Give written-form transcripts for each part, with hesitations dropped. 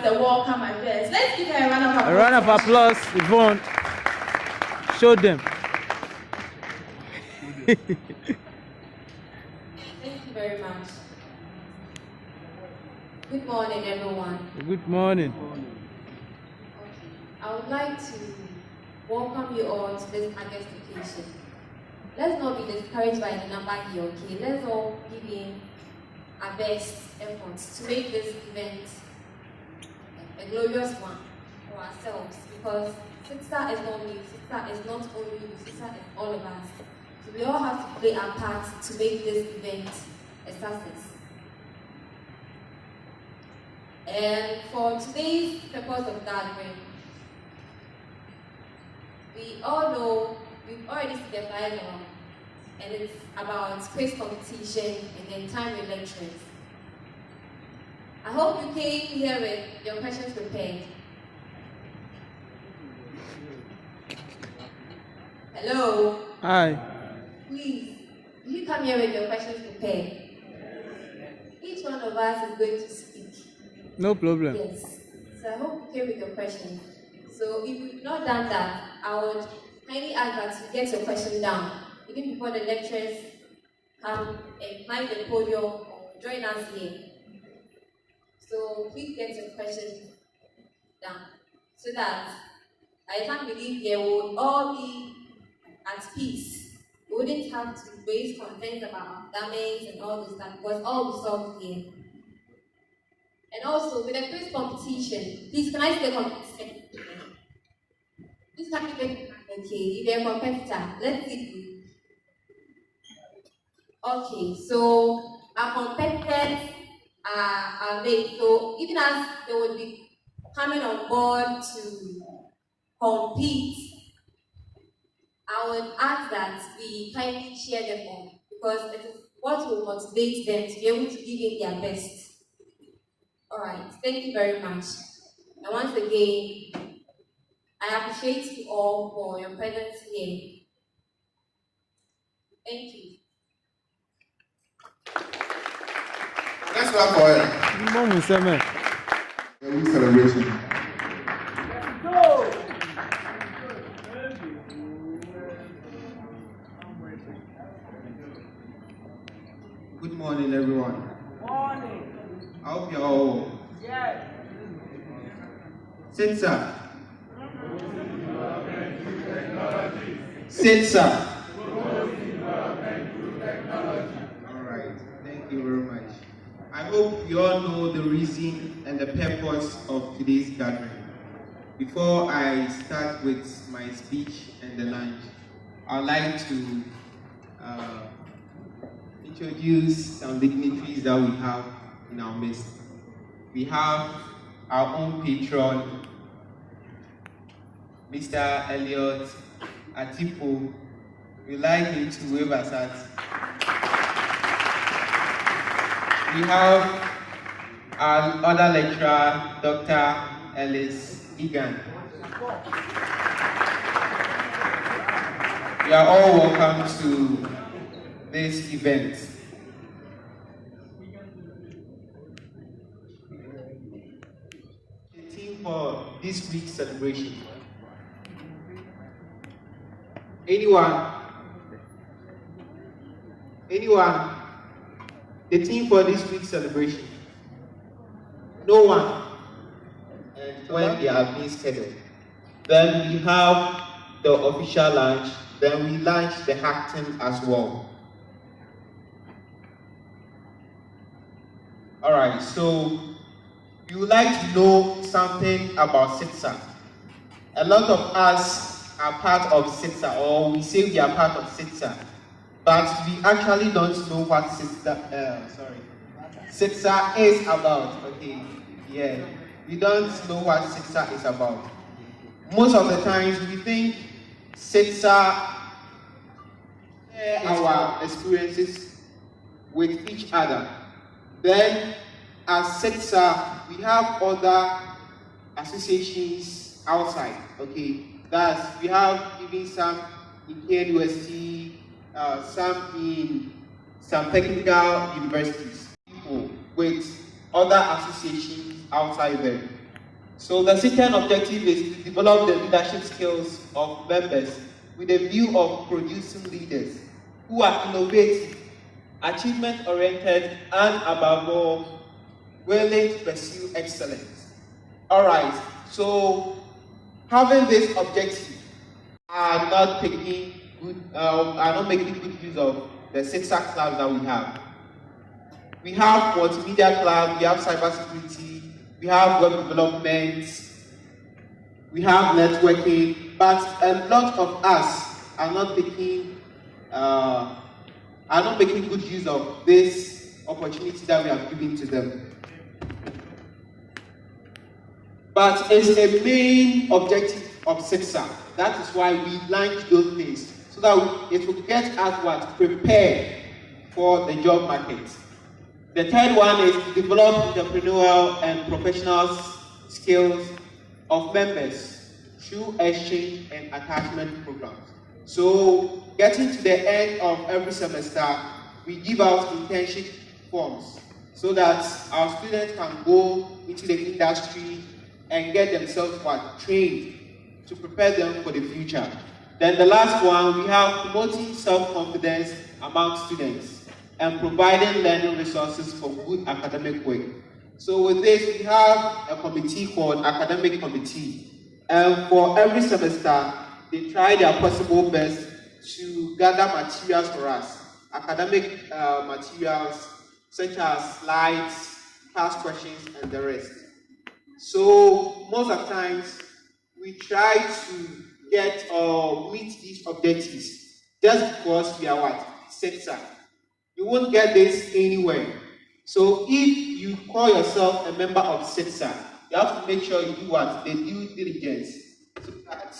us the welcome address. Let's give her a round of applause. A round of applause, Yvonne. Show them. Thank you very much. Good morning, everyone. Good morning. Okay. I would like to welcome you all to this August occasion. Let's not be discouraged by the number here, okay? Let's all give in our best efforts to make this event a glorious one for ourselves, because CITSA is not me, CITSA is not only you, CITSA is all of us. So we all have to play our part to make this event a success. And for today's purpose of gathering, we all know, we've already seen the flyer now, and it's about quiz competition and then timely lectures. I hope you came here with your questions prepared. Hello? Hi. Please, will you come here with your questions prepared? Each one of us is going to speak. No problem. Yes. So I hope you came with your questions. So if you've not done that, I would kindly ask that you get your question down, even before the lecturers come and climb the podium or join us here. So please get your questions down, so that by the time we leave here, we will all be at peace. We wouldn't have to raise concerns about damage and all this stuff, because all will be solved here. And also, with the quiz competition, please can I see the competition? Please can you get, okay, if you're a competitor, let's see you. Okay, so our competitors are made. So even as they would be coming on board to compete, I would ask that we kindly cheer them on, because it is what will motivate them to be able to give in their best. Alright, thank you very much. And once again, I appreciate you all for your presence here. Thank you. Let's clap for her. Moment, Samuel. The week celebration. Good morning, everyone. Morning. I hope you're all well. Yes. CITSA. CITSA. All right. Thank you very much. I hope you all know the reason and the purpose of today's gathering. Before I start with my speech and the lunch, I'd like to introduce some dignitaries that we have in our midst. We have our own patron, Mr. Elliot Atipo. We'd like him to wave us at. We have our other lecturer, Dr. Ellis Egan. You are all welcome to this event. The theme for this week's celebration. Anyone? The theme for this week's celebration? No one. And when they have been scheduled. Then we have the official lunch. Then we launch the hackathon as well. Alright, so we would like to know something about CITSA. A lot of us are part of CITSA, or we say we are part of CITSA, but we actually don't know what CITSA is about. Okay, yeah, we don't know what CITSA is about. Most of the times we think CITSA share our experiences with each other. Then, as CITSA, we have other associations outside. Okay, that's we have even some in KNUST, some in some technical universities. People with other associations outside there. So the second objective is to develop the leadership skills of members with a view of producing leaders who are innovative, achievement-oriented, and above all, willing to pursue excellence. All right, so having this objective are not making good use of the CITSA clubs that we have. We have multimedia club, we have cybersecurity, we have web development, we have networking, but a lot of us are not making good use of this opportunity that we have given to them. But it's a main objective of CITSA. That is why we launch those things, so that it will get us what? Prepared for the job market. The third one is to develop entrepreneurial and professional skills of members through exchange and attachment programs. So, getting to the end of every semester, we give out internship forms so that our students can go into the industry and get themselves trained to prepare them for the future. Then the last one, we have promoting self-confidence among students and providing learning resources for good academic work. So with this, we have a committee called Academic Committee. And for every semester, they try their possible best to gather materials for us, academic materials such as slides, past questions, and the rest. So most of the times, we try to get or meet these objectives just because we are what? CITSA. You won't get this anywhere. So if you call yourself a member of CITSA, you have to make sure you do what? The due diligence. So that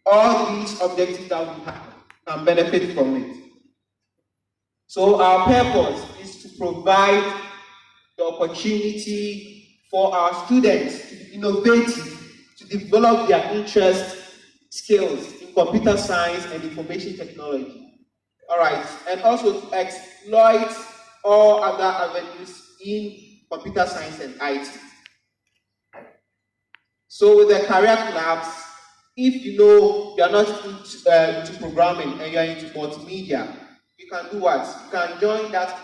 all these objectives that we have can benefit from it. So our purpose is to provide the opportunity for our students to be innovative, to develop their interest, skills in computer science and information technology. All right, and also to exploit all other avenues in computer science and IT. So with the career clubs, if you know you are not into programming and you are into multimedia, you can do what? You can join that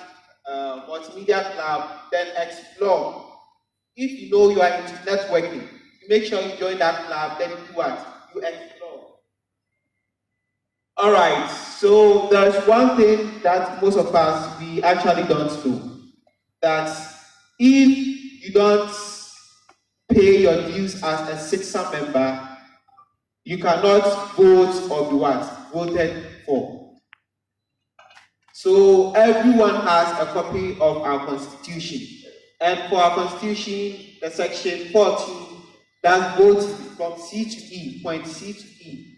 multimedia club, then explore. If you know you are into networking, you make sure you join that club, then you do what? You explore. All right, so there's one thing that most of us, we actually don't do. That if you don't pay your dues as a CITSA member, you cannot vote or be what? Voted for. So everyone has a copy of our constitution. And for our constitution, the section 14, that's voting from C to E, point C to E.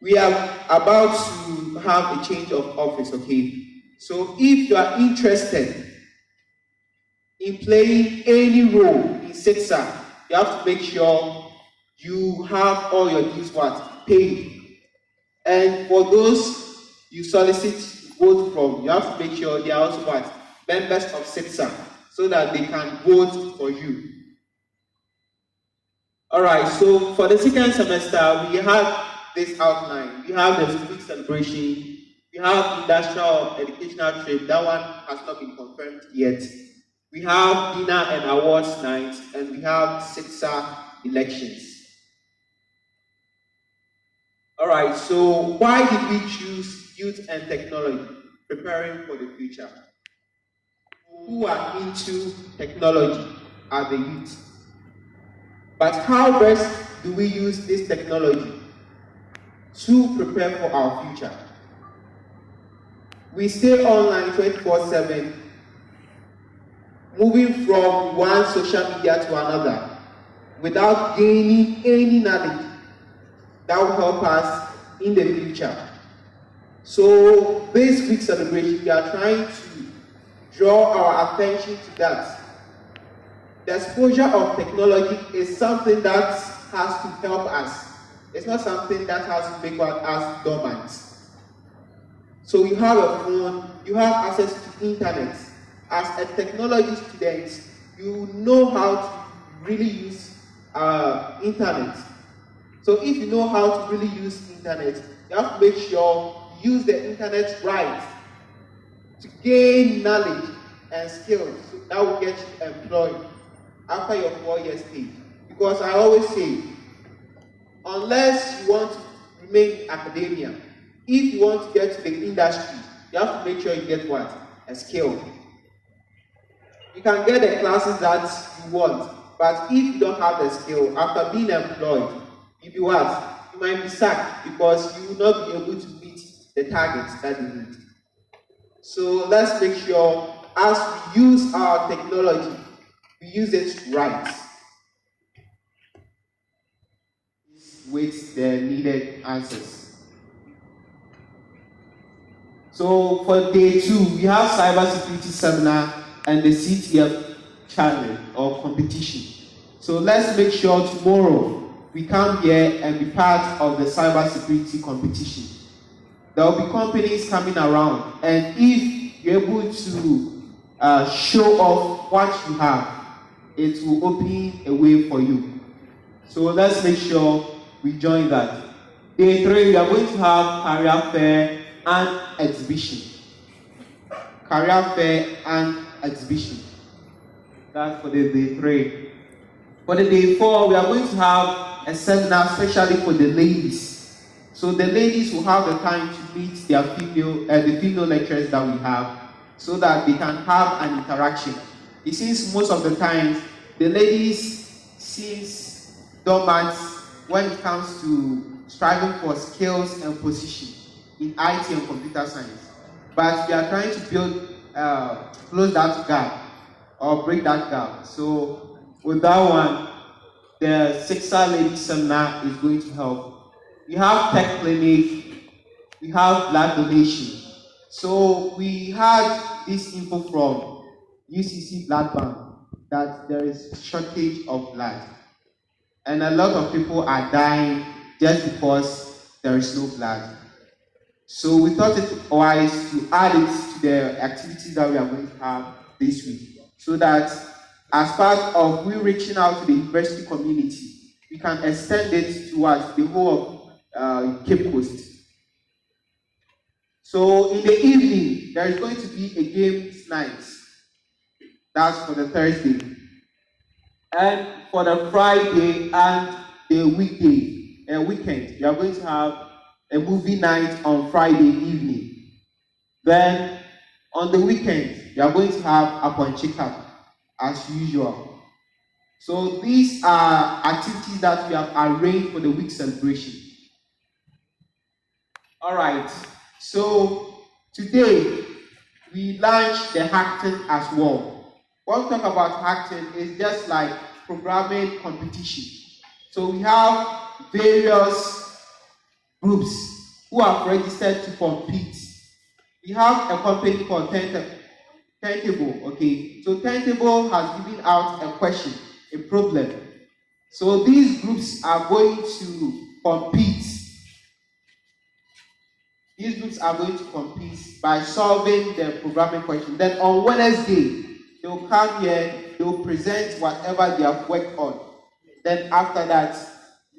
We are about to have a change of office, okay? So if you are interested in playing any role in CITSA, you have to make sure you have all your dues paid. And for those you solicit vote from, you have to make sure they are also members of CITSA, so that they can vote for you. All right, so for the second semester, we have this outline. We have the civic celebration, we have industrial educational trip, that one has not been confirmed yet. We have dinner and awards night, and we have CITSA elections. All right, so why did we choose youth and technology, preparing for the future? Who are into technology are the youth. But how best do we use this technology to prepare for our future? We stay online 24/7, moving from one social media to another without gaining any knowledge that will help us in the future. So this week's celebration, we are trying to draw our attention to that. The exposure of technology is something that has to help us. It's not something that has to make us dormant. So you have a phone, you have access to internet. As a technology student, you know how to really use internet. So if you know how to really use internet, you have to make sure you use the internet right to gain knowledge and skills. So that will get you employed after your 4 years stay. Because I always say, unless you want to remain in academia, if you want to get to the industry, you have to make sure you get what? A skill. You can get the classes that you want, but if you don't have the skill, after being employed, you'll be what? You might be sacked because you will not be able to meet the targets that you need. So let's make sure as we use our technology, we use it right with the needed answers. So for day 2, we have cybersecurity seminar and the CTF challenge or competition. So let's make sure tomorrow we come here and be part of the cybersecurity competition. There will be companies coming around, and if you're able to show off what you have, it will open a way for you. So let's make sure we join that. Day 3, we are going to have career fair and exhibition. Career fair and exhibition. That's for the day 3. For the day 4, we are going to have a seminar especially for the ladies. So the ladies will have the time to meet their the female lecturers that we have, so that they can have an interaction. It seems most of the time the ladies seems dormant when it comes to striving for skills and position in IT and computer science. But we are trying to build, close that gap or break that gap. So with that one, the CITSA Ladies Seminar is going to help. We have tech clinic, we have blood donation. So we had this info from UCC Blood Bank that there is shortage of blood. And a lot of people are dying just because there is no blood. So we thought it wise to add it to the activities that we are going to have this week, so that as part of we reaching out to the university community, we can extend it towards the whole of Cape Coast. So in the evening, there is going to be a games night. That's for the Thursday. And for the Friday and the weekend, we are going to have a movie night on Friday evening. Then on the weekend, we are going to have a ponchika as usual. So these are activities that we have arranged for the week celebration. All right, so today we launched the hackathon as well. When we talk about hackathon, it's just like programming competition. So we have various groups who have registered to compete. We have a company called Tentable, okay? So Tentable has given out a question, a problem. So these groups are going to compete. These groups are going to compete by solving the programming question. Then on Wednesday, they will come here, they will present whatever they have worked on. Then after that,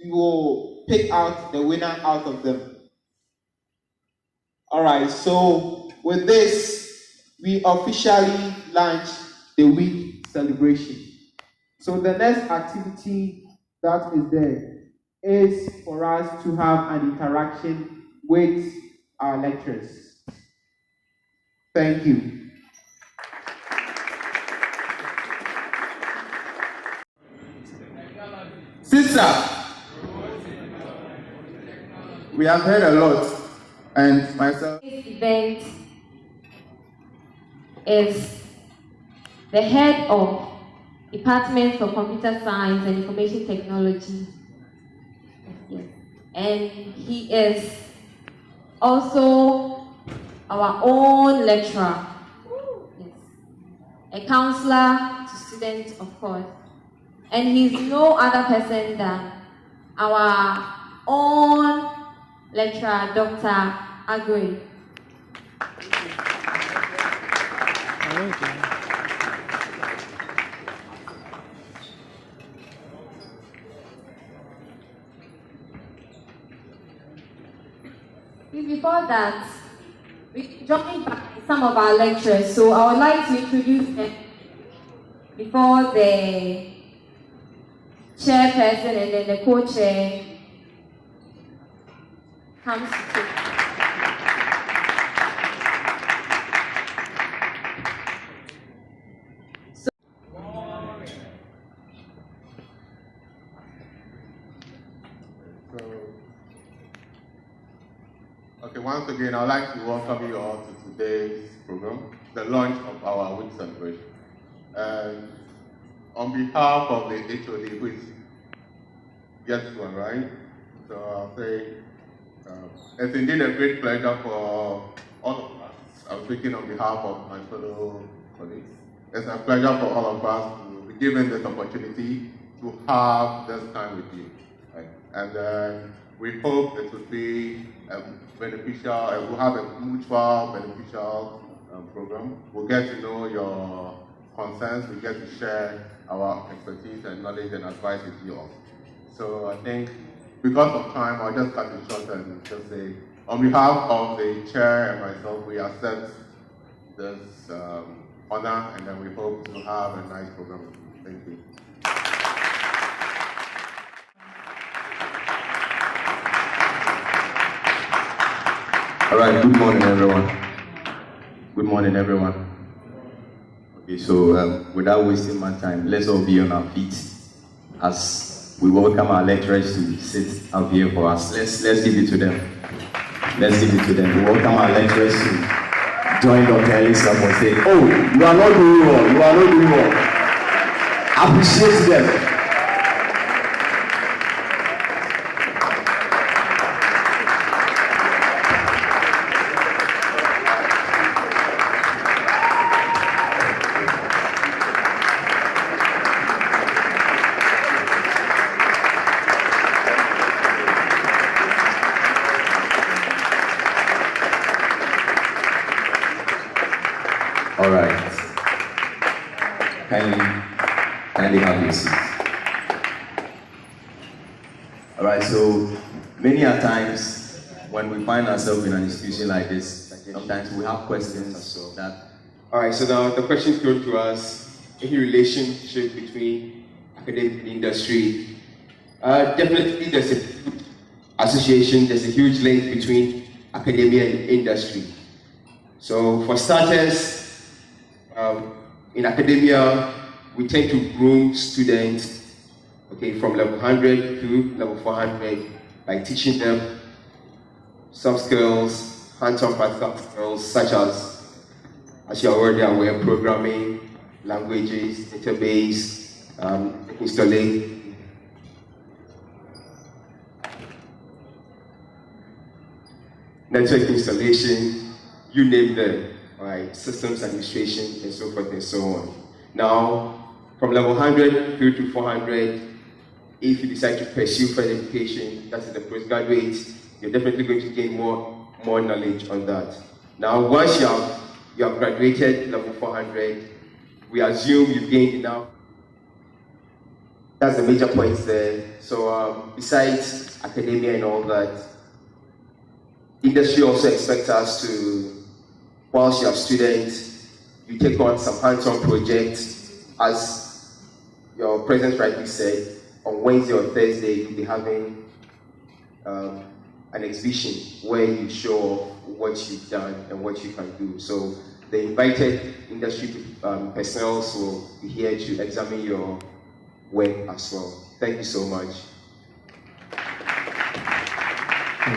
we will pick out the winner out of them. All right, so with this, we officially launch the week celebration. So the next activity that is there is for us to have an interaction with our lecturers. Thank you. CITSA, we have heard a lot, and myself. This event is the head of Department for Computer Science and Information Technology. Yes. And he is also our own lecturer. Yes. A counselor to students, of course. And he's no other person than our own lecturer, Dr. Agui. Before that, we joined by some of our lecturers, so I would like to introduce them before the chairperson and then the co-chair comes to take. Okay, once again, I'd like to welcome you all to today's program, the launch of our week celebration. And on behalf of the HOD, who is yet to arrive, so I'll say it's indeed a great pleasure for all of us. I'm speaking on behalf of my fellow colleagues. It's a pleasure for all of us to be given this opportunity to have this time with you. Right? And we hope it will be beneficial, and we'll have a mutual beneficial program. We'll get to know your concerns, we get to share our expertise and knowledge and advice with you all. So I think because of time, I'll just cut it short and just say, on behalf of the chair and myself, we accept this honor, and then we hope to have a nice program. Thank you. All right, good morning, everyone. Good morning, everyone. Okay, so without wasting my time, let's all be on our feet as we welcome our lecturers to sit up here for us. Let's give it to them. Let's give it to them. We welcome our lecturers to join Dr. Ellis up and say, oh, you are not doing well, you are not doing well. Appreciate them. All right. Kindly have your seats. All right, so many a times when we find ourselves in an institution like this, sometimes we have questions that. All right, so now the question thrown to us, any relationship between academic and industry? Definitely there's a huge association, there's a huge link between academia and industry. So for starters, in academia, we tend to groom students, okay, from level 100 to level 400 by teaching them soft skills, hands-on practical skills, such as you're already aware, programming, languages, database, installing. Network installation, you name them. Right, systems administration, and so forth and so on. Now, from level 100 through to 400, if you decide to pursue further education, that's the postgraduate, you're definitely going to gain more knowledge on that. Now, once you have graduated level 400, we assume you've gained enough. That's the major points there. So, besides academia and all that, industry also expects us to, whilst you are students, you take on some hands-on projects. As your president rightly said, on Wednesday or Thursday, you'll be having an exhibition where you show off what you've done and what you can do. So the invited industry personnel will be here to examine your work as well. Thank you so much.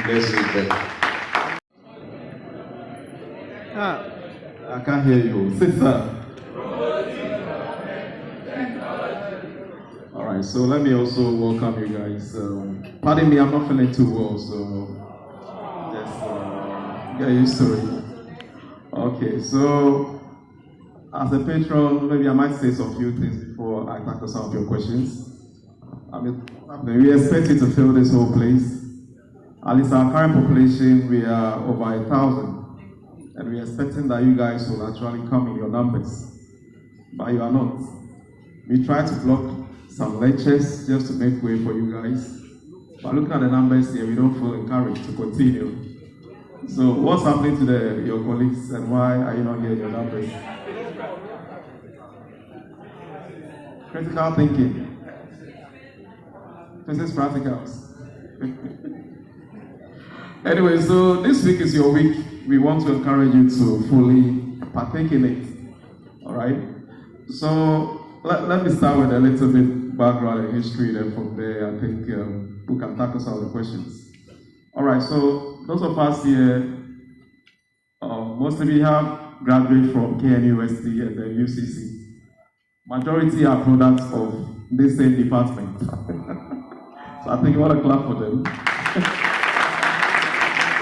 Let's read them. I can't hear you. CITSA. All right, so let me also welcome you guys. Pardon me, I'm not feeling too well, so just get used to it. Okay, so as a patron, maybe I might say some few things before I tackle some of your questions. We expect you to fill this whole place. At least our current population, we are over 1,000. And we're expecting that you guys will actually come in your numbers, but you are not. We try to block some lectures just to make way for you guys, but looking at the numbers here, we don't feel encouraged to continue. So what's happening to your colleagues and why are you not here in your numbers? Critical thinking. Physics practicals. Anyway, so this week is your week. We want to encourage you to fully partake in it. All right? So let me start with a little bit background and history, then from there I think we can tackle some of the questions. All right, so those of us here, mostly we have graduates from KNUST and the UCC. Majority are products of this same department. So I think you want to clap for them.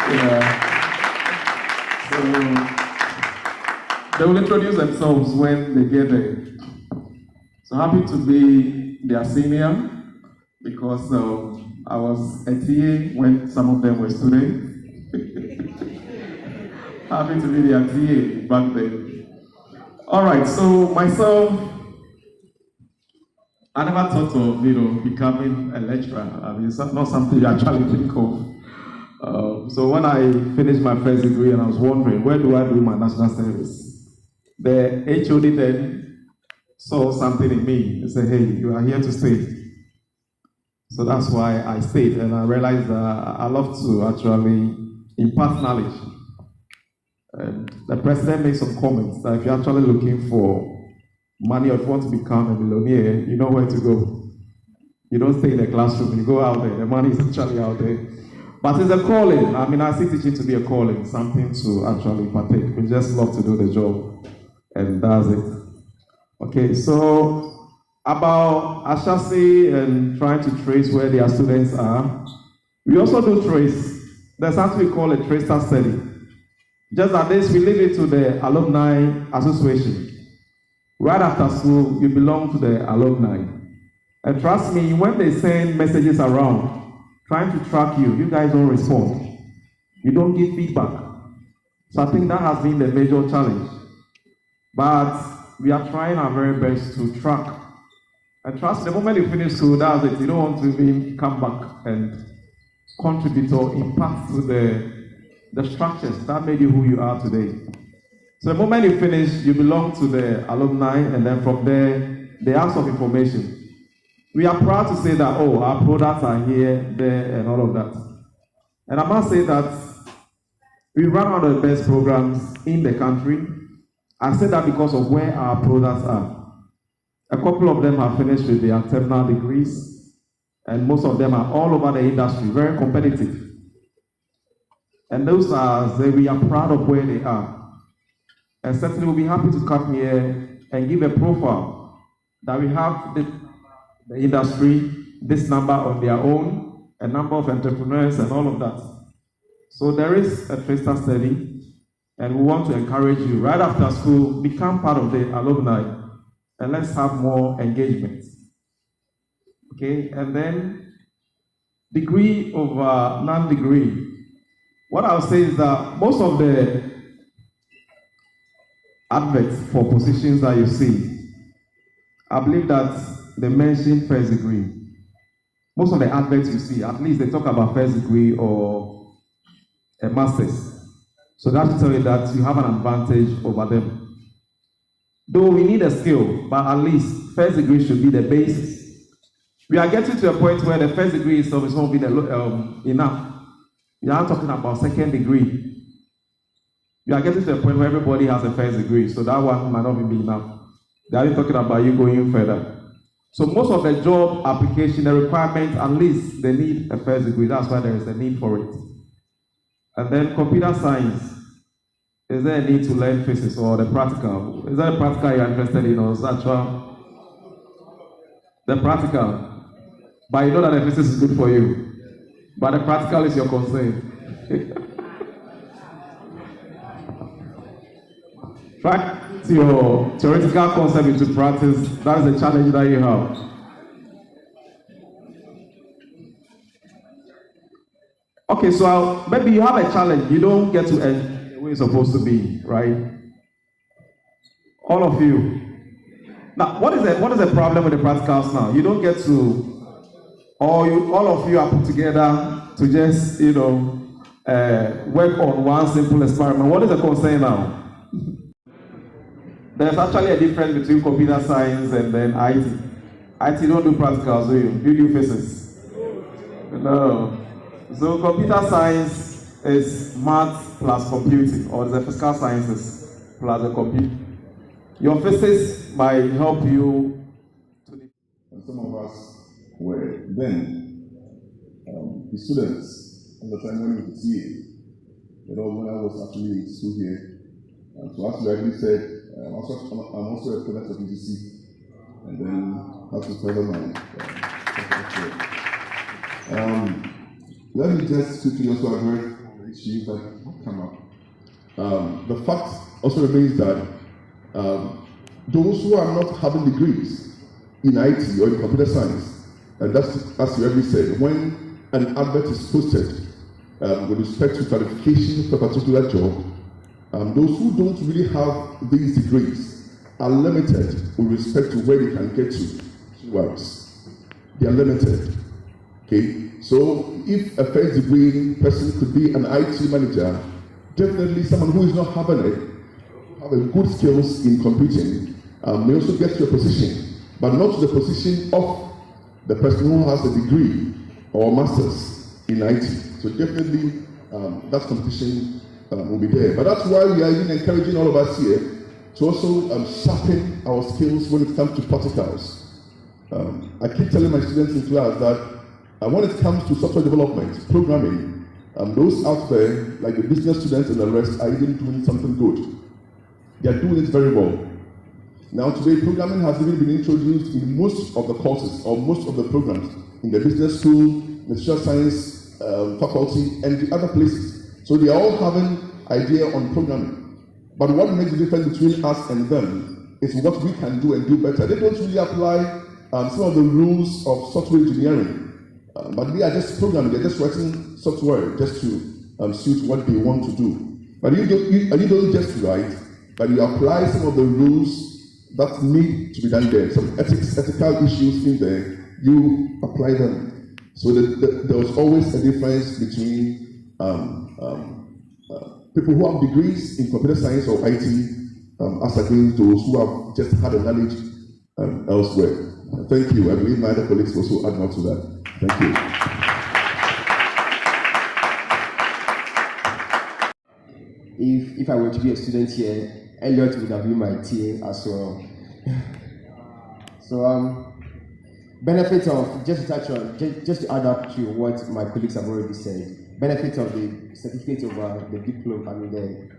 Yeah. So they will introduce themselves when they get there. So happy to be their senior because I was a TA when some of them were students. Happy to be their TA back then. All right, so myself, I never thought of becoming a lecturer. I mean, it's not something you actually think of. So when I finished my first degree and I was wondering, where do I do my national service? The HOD then saw something in me and said, hey, you are here to stay. So that's why I stayed, and I realized that I love to actually impart knowledge. And the president made some comments that if you're actually looking for money or if you want to become a millionaire, you know where to go. You don't stay in the classroom, you go out there. The money is actually out there. But it's a calling. I mean, I see teaching to be a calling, something to actually partake. We just love to do the job, and that's it. Okay, so about Ashasi and trying to trace where their students are, we also do trace. There's something we call a tracer study. Just that this, we leave it to the alumni association. Right after school, you belong to the alumni. And trust me, when they send messages around, trying to track you, you guys don't respond. You don't give feedback. So I think that has been the major challenge. But we are trying our very best to track. And trust me, the moment you finish school, that's it. You don't want to even come back and contribute or impact to the structures that made you who you are today. So the moment you finish, you belong to the alumni, and then from there, they ask of information. We are proud to say that, our products are here, there, and all of that. And I must say that we run one of the best programs in the country. I say that because of where our products are. A couple of them have finished with their terminal degrees, and most of them are all over the industry, very competitive. And those we are proud of where they are. And certainly we'll be happy to come here and give a profile that we have the industry, this number on their own, a number of entrepreneurs and all of that. So there is a tracer study, and we want to encourage you right after school, become part of the alumni, and let's have more engagement. Okay, and then degree over non-degree. What I'll say is that most of the adverts for positions that you see, I believe that they mention first degree. Most of the adverts you see, at least they talk about first degree or a master's. So that should tell you that you have an advantage over them. Though we need a skill, but at least first degree should be the basis. We are getting to a point where the first degree itself is not being enough. We are talking about second degree. We are getting to a point where everybody has a first degree, so that one might not be enough. They are talking about you going further. So most of the job application, the requirements, at least they need a first degree. That's why there is a need for it. And then computer science. Is there a need to learn physics or the practical? Is there a practical you're interested in or actual? The practical. But you know that the physics is good for you. But the practical is your concern. Try your theoretical concept into practice. That is the challenge that you have. Okay, so maybe you have a challenge. You don't get to end the way it's supposed to be, right? All of you. Now, what is the problem with the practicals now? You don't get to, all of you are put together to just, work on one simple experiment. What is the concern now? There's actually a difference between computer science and then IT. IT don't do practicals, do you? Do you do physics? No. So computer science is math plus computing, or the physical sciences plus the computer. Your physics might help you to... And some of us were then the students at the time when we could see it. You know, when I was actually in school here. So as you already said, I'm also a product of UGC, and then have to further my let me just quickly also address the issues that have come up. The fact also remains that those who are not having degrees in IT or in computer science, and that's as you already said, when an advert is posted with respect to qualification for a particular job, those who don't really have these degrees are limited with respect to where they can get to. They are limited. Okay, so if a first degree person could be an IT manager, definitely someone who is not having it, have a good skills in computing, may also get to a position, but not to the position of the person who has a degree or master's in IT. So definitely that competition will be there. But that's why we are even encouraging all of us here to also sharpen our skills when it comes to practicals. I keep telling my students in class that when it comes to software development, programming, those out there, like the business students and the rest, are even doing something good. They are doing it very well. Now today, programming has even been introduced in most of the courses, or most of the programs, in the business school, the social science faculty, and the other places. So they are all having idea on programming. But what makes the difference between us and them is what we can do and do better. They don't really apply some of the rules of software engineering, but they are just programming. They're just writing software just to suit what they want to do. But you don't just write, but you apply some of the rules that need to be done there. Some ethical issues in there, you apply them. So there was always a difference between people who have degrees in computer science or IT as against those who have just had a knowledge elsewhere. Thank you. I believe my other colleagues also add more to that. Thank you. If I were to be a student here, Elliot would have been my TA as well. So benefits of, just to touch on, just to add up to what my colleagues have already said, benefits of the certificate over the diploma, the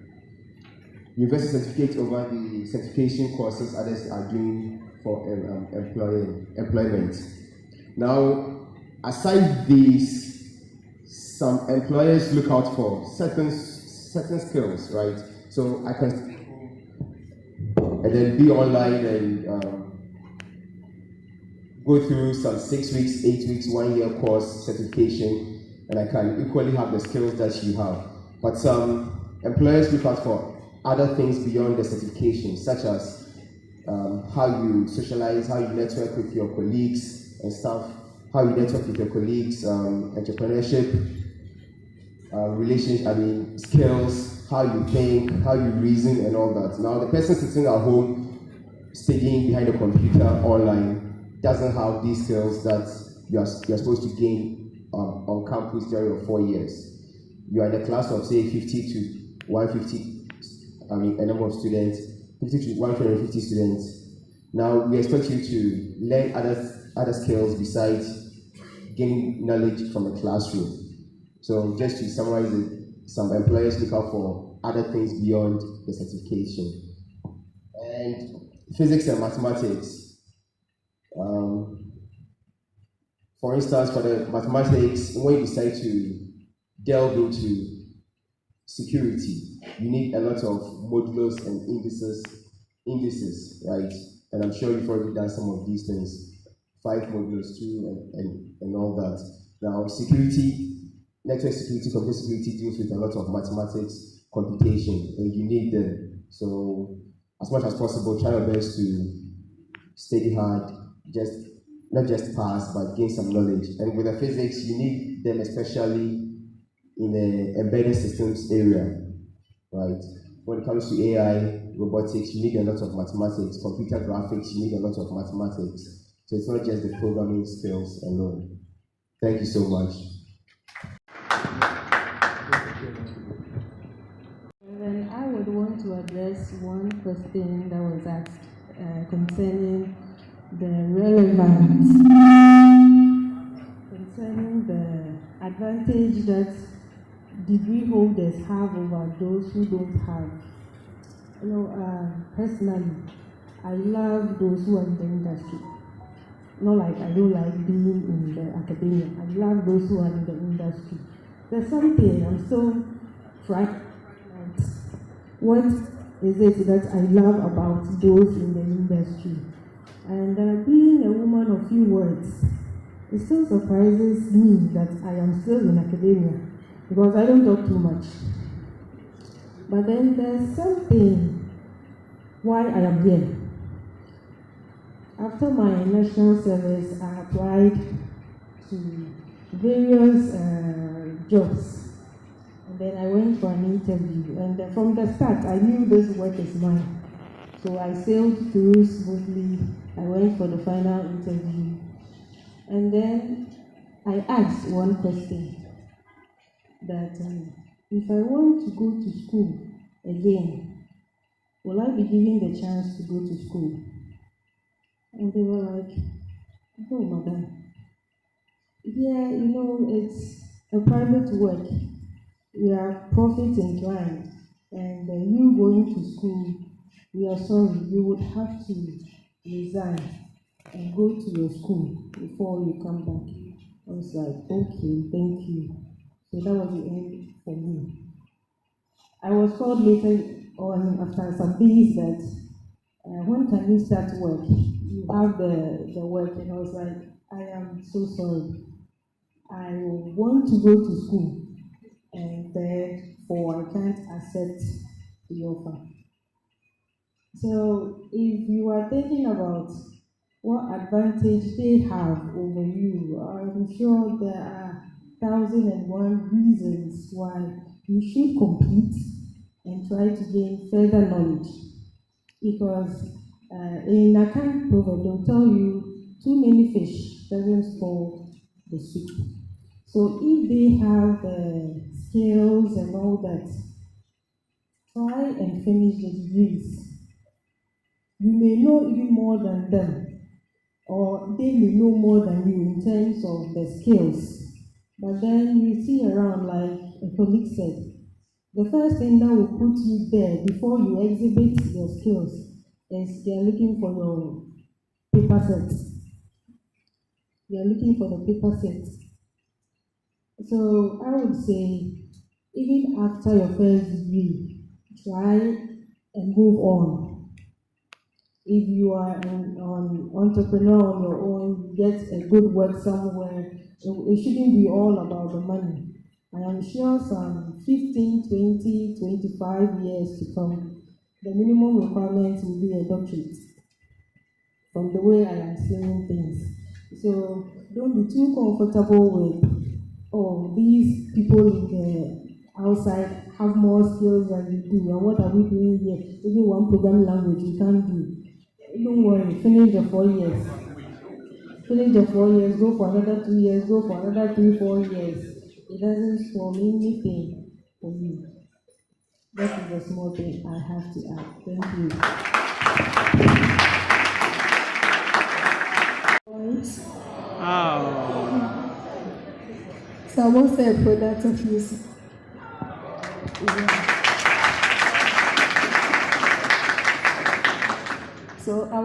university certificate over the certification courses others are doing for employment. Now, aside these, some employers look out for certain skills, right? So I can and then be online and go through some 6 weeks, 8 weeks, 1 year course certification, and I can equally have the skills that you have. But some employers look out for other things beyond the certification, such as how you socialize, how you network with your colleagues and stuff, how you network with your colleagues, entrepreneurship, skills, how you think, how you reason, and all that. Now, the person sitting at home, studying behind a computer online, doesn't have these skills that you're supposed to gain on campus during your 4 years. You are in a class of, say, 50 to 150, a number of students, 50 to 150 students. Now, we expect you to learn other skills besides gaining knowledge from a classroom. So just to summarize it, some employers look out for other things beyond the certification. And physics and mathematics. For instance, for the mathematics, when you decide to delve into security, you need a lot of modulus and indices, right? And I'm sure you've already done some of these things, 5 modulus, 2, and all that. Now, security, network security, computer security deals with a lot of mathematics, computation, and you need them. So, as much as possible, try your best to study hard, not just pass, but gain some knowledge. And with the physics, you need them especially in the embedded systems area, right? When it comes to AI, robotics, you need a lot of mathematics. Computer graphics, you need a lot of mathematics. So it's not just the programming skills alone. Thank you so much. Then I would want to address one question that was asked concerning the relevance, concerning the advantage that degree holders have over those who don't have. You know, personally, I love those who are in the industry. Not like I don't like being in the academia. I love those who are in the industry. There's something I'm so frightened. What is it that I love about those in the industry? And being a woman of few words, it still surprises me that I am still in academia because I don't talk too much. But then there's something why I am here. After my national service, I applied to various jobs. And then I went for an interview. And from the start, I knew this work is mine. So I sailed through smoothly. I went for the final interview. And then I asked one question that if I want to go to school again, will I be given the chance to go to school? And they were like, oh, madam. Yeah, you know, it's a private work. We are profit inclined. And you going to school, we are sorry, you would have to resign and go to your school before you come back. I was like, okay, thank you. So that was the end for me. I was told later on, after some days, that when can you start work? You have the work. And I was like, I am so sorry. I want to go to school, and therefore I can't accept the offer. So if you are thinking about what advantage they have over you, I'm sure there are 1,001 reasons why you should compete and try to gain further knowledge. Because in a kind proverb, they'll tell you too many fish doesn't spoil the soup. So if they have the skills and all that, try and finish the degrees. You may know even more than them, or they may know more than you in terms of the skills. But then you see around, like a colleague said, the first thing that will put you there before you exhibit your skills is they're looking for your paper sets. They're looking for the paper sets. So I would say, even after your first degree, try and move on. If you are an entrepreneur on your own, get a good work somewhere, it shouldn't be all about the money. I am sure some 15, 20, 25 years to come, the minimum requirement will be a doctorate, from the way I am seeing things. So don't be too comfortable with, oh, these people in the outside have more skills than you do, and what are we doing here? Even one programming language we can't do. Don't worry, finish the 4 years. Finish the 4 years, go for another 2 years, go for another 3, 4 years. It doesn't spoil anything for you. That is the small thing I have to add. Thank you. So I'm also a product of music. Yeah. So I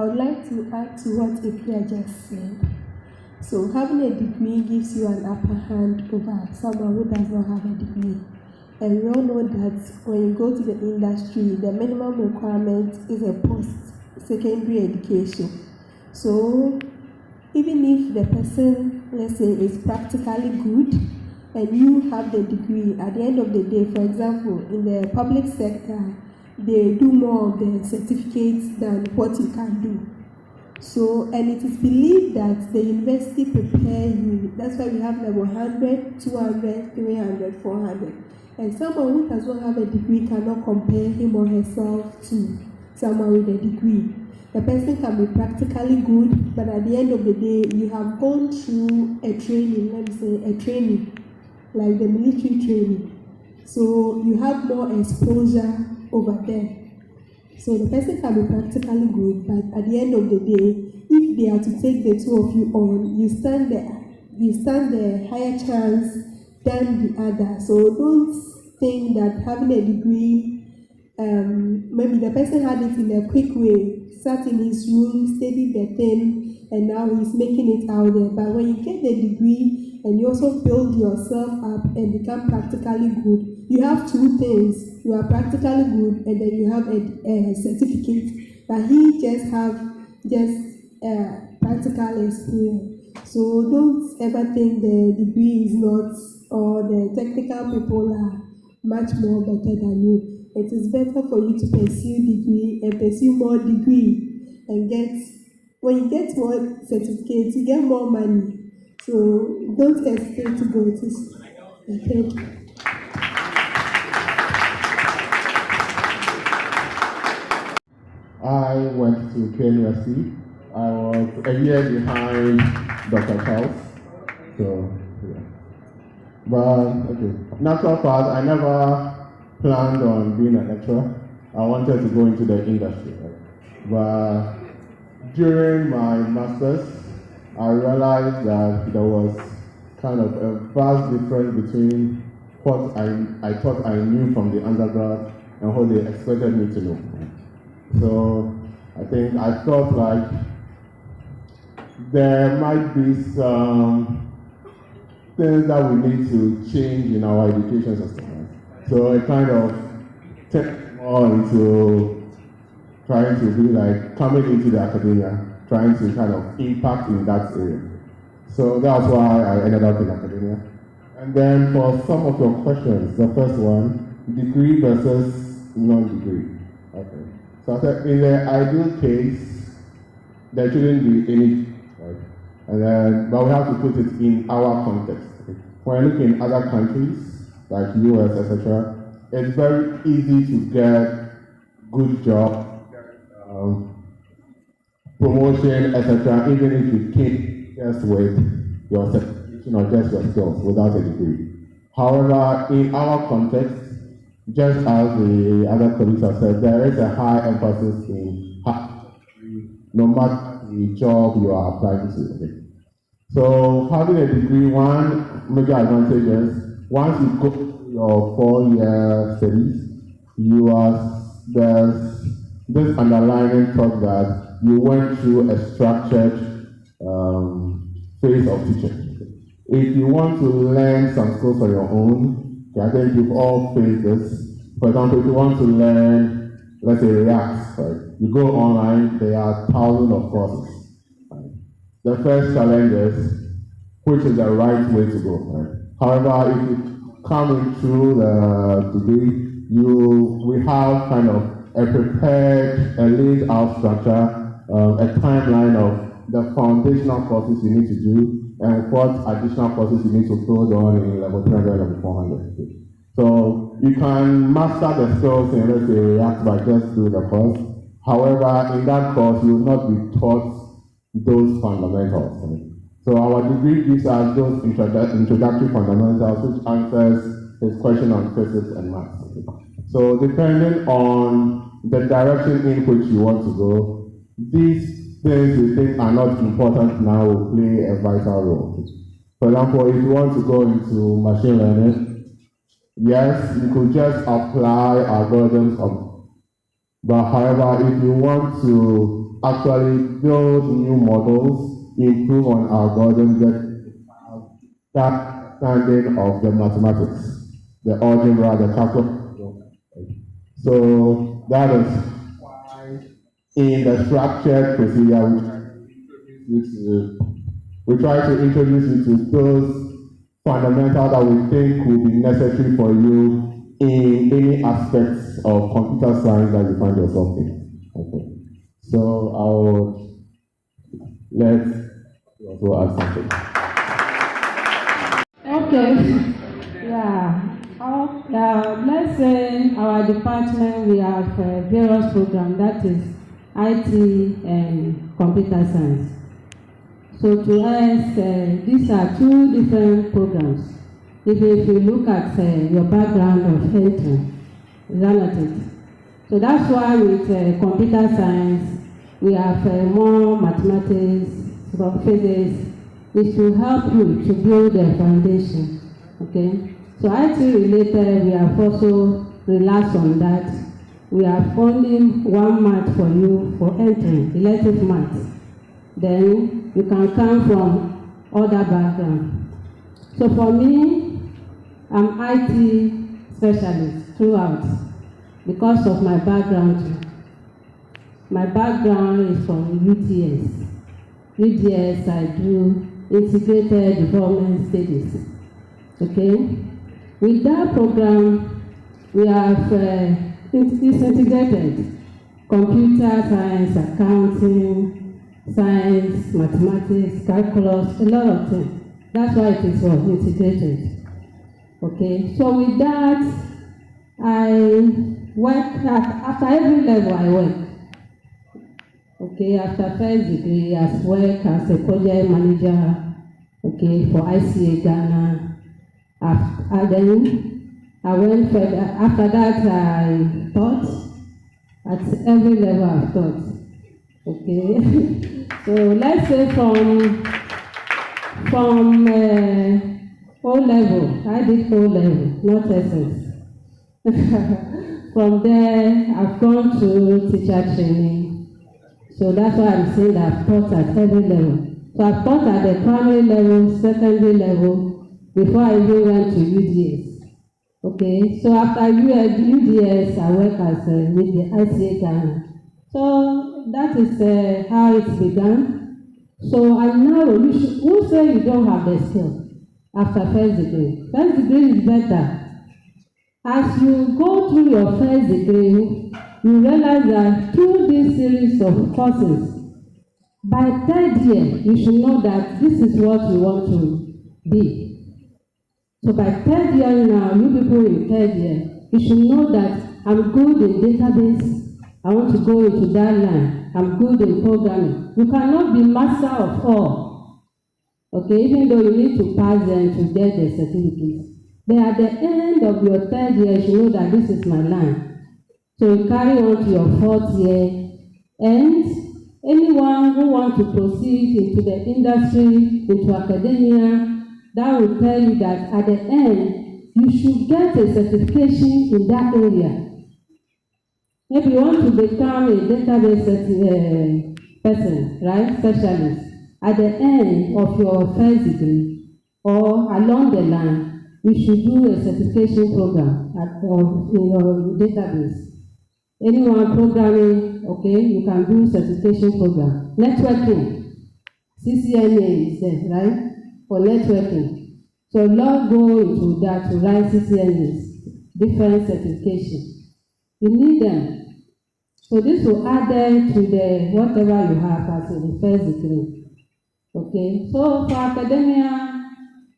would like to add to what Ikea just said. So having a degree gives you an upper hand over someone who does not have a degree. And we all know that when you go to the industry, the minimum requirement is a post-secondary education. So even if the person, let's say, is practically good and you have the degree, at the end of the day, for example, in the public sector, they do more of the certificates than what you can do. So, and it is believed that the university prepare you. That's why we have level 100, 200, 300, 400. And someone who does not have a degree cannot compare him or herself to someone with a degree. The person can be practically good, but at the end of the day, you have gone through a training, let me say a training, like the military training. So you have more exposure over there. So the person can be practically good, but at the end of the day, if they are to take the two of you on, you stand the higher chance than the other. So don't think that having a degree, maybe the person had it in a quick way, sat in his room, studied the thing, and now he's making it out there. But when you get the degree and you also build yourself up and become practically good, you have two things. You are practically good, and then you have a certificate. But he just have practical experience. So don't ever think the degree is not, or the technical people are much more better than you. It is better for you to pursue degree and pursue more degree and when you get more certificates, you get more money. So don't hesitate to go to school. Thank you. I went to KNUST. I was a year behind Dr. Charles. So, yeah. But, okay. Natural path, I never planned on being a lecturer. I wanted to go into the industry. Right? But during my master's, I realized that there was kind of a vast difference between what I thought I knew from the undergrad and what they expected me to know. So I think I felt like there might be some things that we need to change in our education system. So it kind of turned more into trying to be like coming into the academia, trying to kind of impact in that area. So that's why I ended up in academia. And then for some of your questions, the first one, degree versus non-degree. Okay. So I said, in the ideal case, there shouldn't be any, right? And then, but we have to put it in our context. Okay? When you look in other countries, like US, etc., it's very easy to get good job, promotion, etc., even if you keep just with your certification or just your skills without a degree. However, in our context, just as the other colleagues have said, there is a high emphasis in no matter the job you are applying to. Okay? So having a degree, one major advantage is once you go through your 4-year studies, there's this underlying thought that you went through a structured phase of teaching. If you want to learn some skills on your own, I think you've all faced this. For example, if you want to learn, let's say React, right? You go online, there are thousands of courses. Right? The first challenge is, which is the right way to go, right? However, if you come in through the degree, we have kind of a prepared, a laid out structure, a timeline of the foundational courses you need to do, and what additional courses you need to build on in level 300 and 400. So you can master the skills in, let's say, React by just doing the course. However, in that course, you will not be taught those fundamentals. Right? So our degree gives us those introductory fundamentals, which answers his question on physics and maths. Okay? So depending on the direction in which you want to go, these things you think are not important now will play a vital role. For example, if you want to go into machine learning, yes, you could just apply algorithms, but however, if you want to actually build new models, improve on algorithms, that understanding of the mathematics, the algebra, the calculus. So that is why in the structured procedure, we try to introduce you to those fundamentals that we think will be necessary for you in any aspects of computer science that you find yourself in. Okay. So I would let's also ask something. Okay. Let's say our department, we have various programs, that is IT and computer science. So to us, these are two different programs. If you look at your background of entry, is that not it? So that's why with computer science, we have more mathematics, physics. It will help you to build a foundation. Okay? So IT related, we have also relaxed on that. We have only one math for you for entering, elective math. Then you can come from other background. So for me, I'm IT specialist throughout because of my background. My background is from UTS. UTS, I do integrated development studies. Okay? With that program, we have it's integrated computer science, accounting, science, mathematics, calculus, a lot of things. That's why it is integrated. Okay, so with that, I work after every level I work. Okay, after first degree, I work as a project manager, okay, for ICA Ghana. Then I went further. After that, I taught at every level I've taught. Okay, so let's say from O level, I did O level, not essence. From there, I've gone to teacher training. So that's why I'm saying that I've taught at every level. So I've taught at the primary level, secondary level, before I even went to UDS. Okay, so after UDS, I work as with the ICA Ghana. So that is how it began. So I know who say you don't have the skill after first degree? First degree is better. As you go through your first degree, you realize that through this series of courses, by third year, you should know that this is what you want to be. So by third year now, you people in third year, you should know that I'm good in database, I want to go into that line, I'm good in programming. You cannot be master of all. Okay, even though you need to pass them to get the certificates. Then at the end of your third year, you should know that this is my line. So you carry on to your fourth year, and anyone who wants to proceed into the industry, into academia, that will tell you that at the end, you should get a certification in that area. If you want to become a database person, right, specialist, at the end of your first degree or along the line, you should do a certification program in your database. Anyone programming, okay, you can do certification program. Networking, CCNA is there, right? For networking. So Lord go into that to write CCNAs, different certifications. You need them. So this will add them to the whatever you have as a first degree. Okay, so for academia,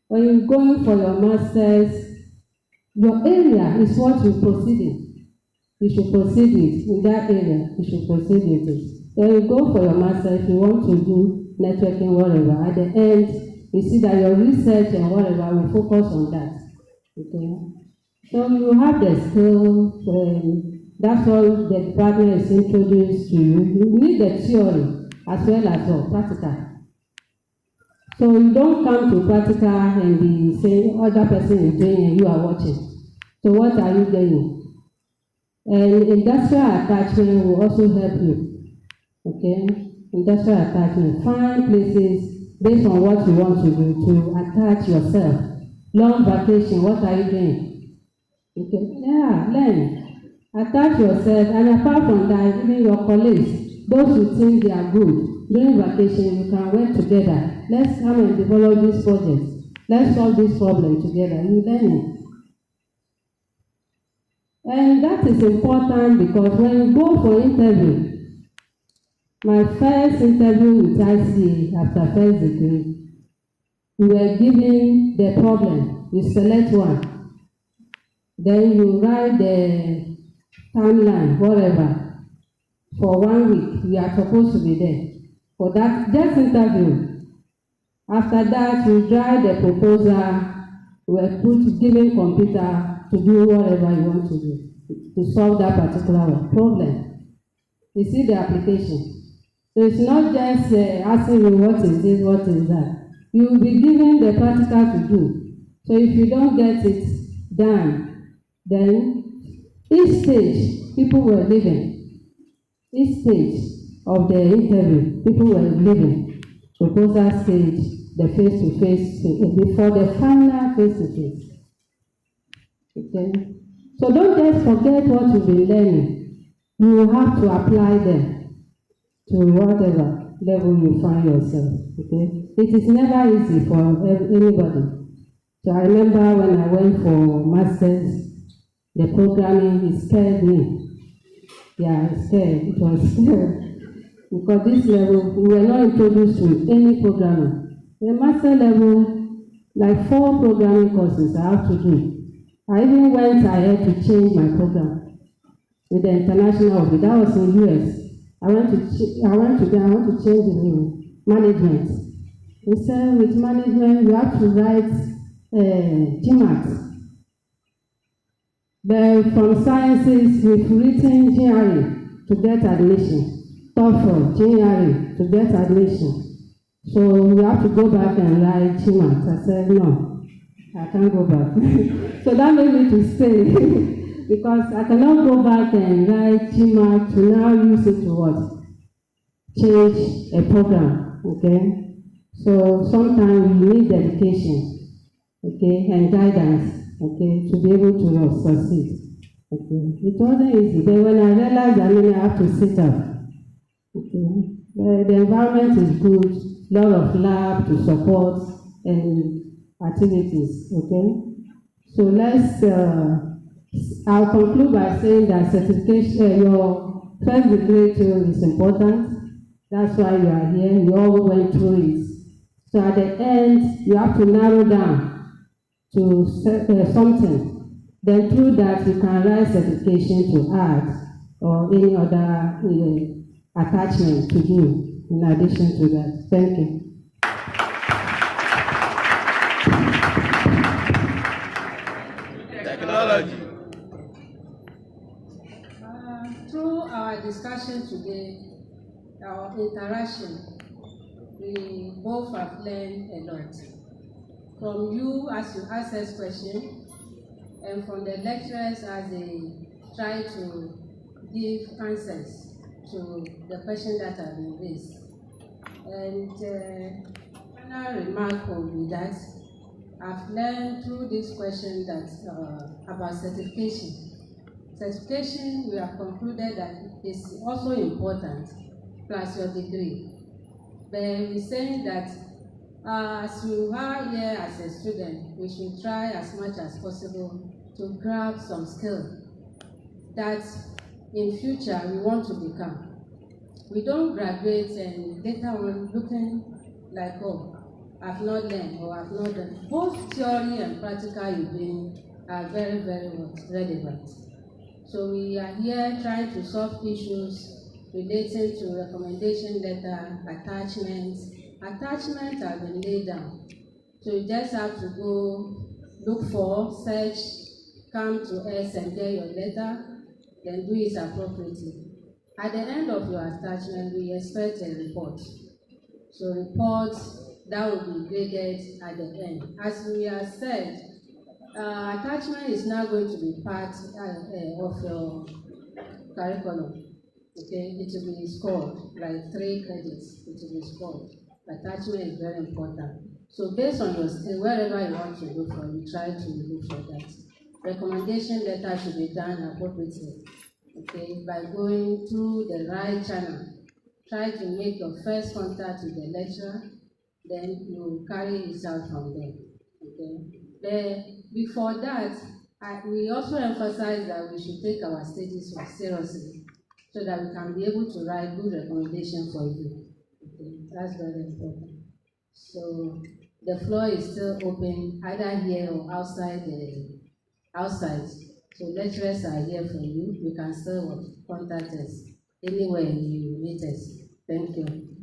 when you're going for your masters, your area is what you proceed in. You should proceed with in that area. You should proceed with it. So you go for your master if you want to do networking, whatever. At the end, you see that your research and whatever will focus on that. Okay. So you have the skill. That's what the department is introduced to you. You need the theory as well as your practical. So you don't come to practical and be saying other person is doing and you are watching. So what are you doing? And industrial attachment will also help you. Okay? Industrial attachment. Find places based on what you want to do to attach yourself. Long vacation, what are you doing? Okay? Yeah, learn. Attach yourself, and apart from that, even your colleagues, those who think they are good, during vacation you can work together. Let's come and develop this project. Let's solve this problem together. You learn it. And that is important because when you go for interview, My first interview with ICA after first degree, we were given the problem. You select one. Then you write the timeline, whatever. For 1 week, we are supposed to be there. For that, just interview. After that, we write the proposal. We were given computer to do whatever you want to do to solve that particular problem. You see the application. So it's not just asking you what is this, what is that. You will be given the practical to do. So if you don't get it done, then each stage people were living. Each stage of the interview people were living. Proposal stage, the face-to-face, before the final face-to-face. Okay? So don't just forget what you've been learning. You have to apply them to whatever level you find yourself. Okay? It is never easy for anybody. So I remember when I went for masters, the programming, it scared me. Yeah, it scared. It was scared. Because this level, we were not introduced to any programming. The master level, like 4 programming courses I have to do. I even went ahead to change my program with the international office. That was in US. I want to change the management. He said with management you have to write GMAT. But from sciences we've written GRE to get admission. TOEFL, GRE to get admission. So you have to go back and write GMAT. I said no, I can't go back. So that made me to stay. Because I cannot go back and write GMAT to now use it to what? Change a program, okay? So sometimes we need dedication, okay, and guidance, okay, to be able to succeed, okay? It wasn't easy, but when I realized I have to sit up, okay? The environment is good, lot of lab to support and activities, okay? So let's I'll conclude by saying that certification, your first degree too is important. That's why you are here. You all went through it. So at the end, you have to narrow down to something. Then through that, you can write certification to add or any other attachment to do in addition to that. Thank you. Technology. Through our discussion today, our interaction, we both have learned a lot. From you as you ask us questions, and from the lecturers as they try to give answers to the questions that have been raised. And final remark will be that I've learned through this question that about certification. Certification, we have concluded that it's also important, plus your degree. But we're saying that as you are here as a student, we should try as much as possible to grab some skill that in future we want to become. We don't graduate and later on looking like, oh, I've not learned or I've not done. Both theory and practical you bring are very, very relevant. So we are here trying to solve issues relating to recommendation letter, attachments. Attachments have been laid down. So you just have to go look for, search, come to us and get your letter, then do it appropriately. At the end of your attachment, we expect a report. So reports that will be graded at the end. As we have said, attachment is now going to be part of your curriculum. Okay, it will be scored, like 3 credits, it will be scored. Attachment is very important. So based on your skill, wherever you want to look for, you try to look for that. Recommendation letter should be done appropriately, okay, by going through the right channel. Try to make your first contact with the lecturer, then you carry it out from there, okay. Before that, we also emphasize that we should take our studies seriously. so that we can be able to write good recommendation for you. Okay, that's very important. So the floor is still open, either here or outside outside. So lecturers are here for you. You can still contact us anywhere you meet us. Thank you.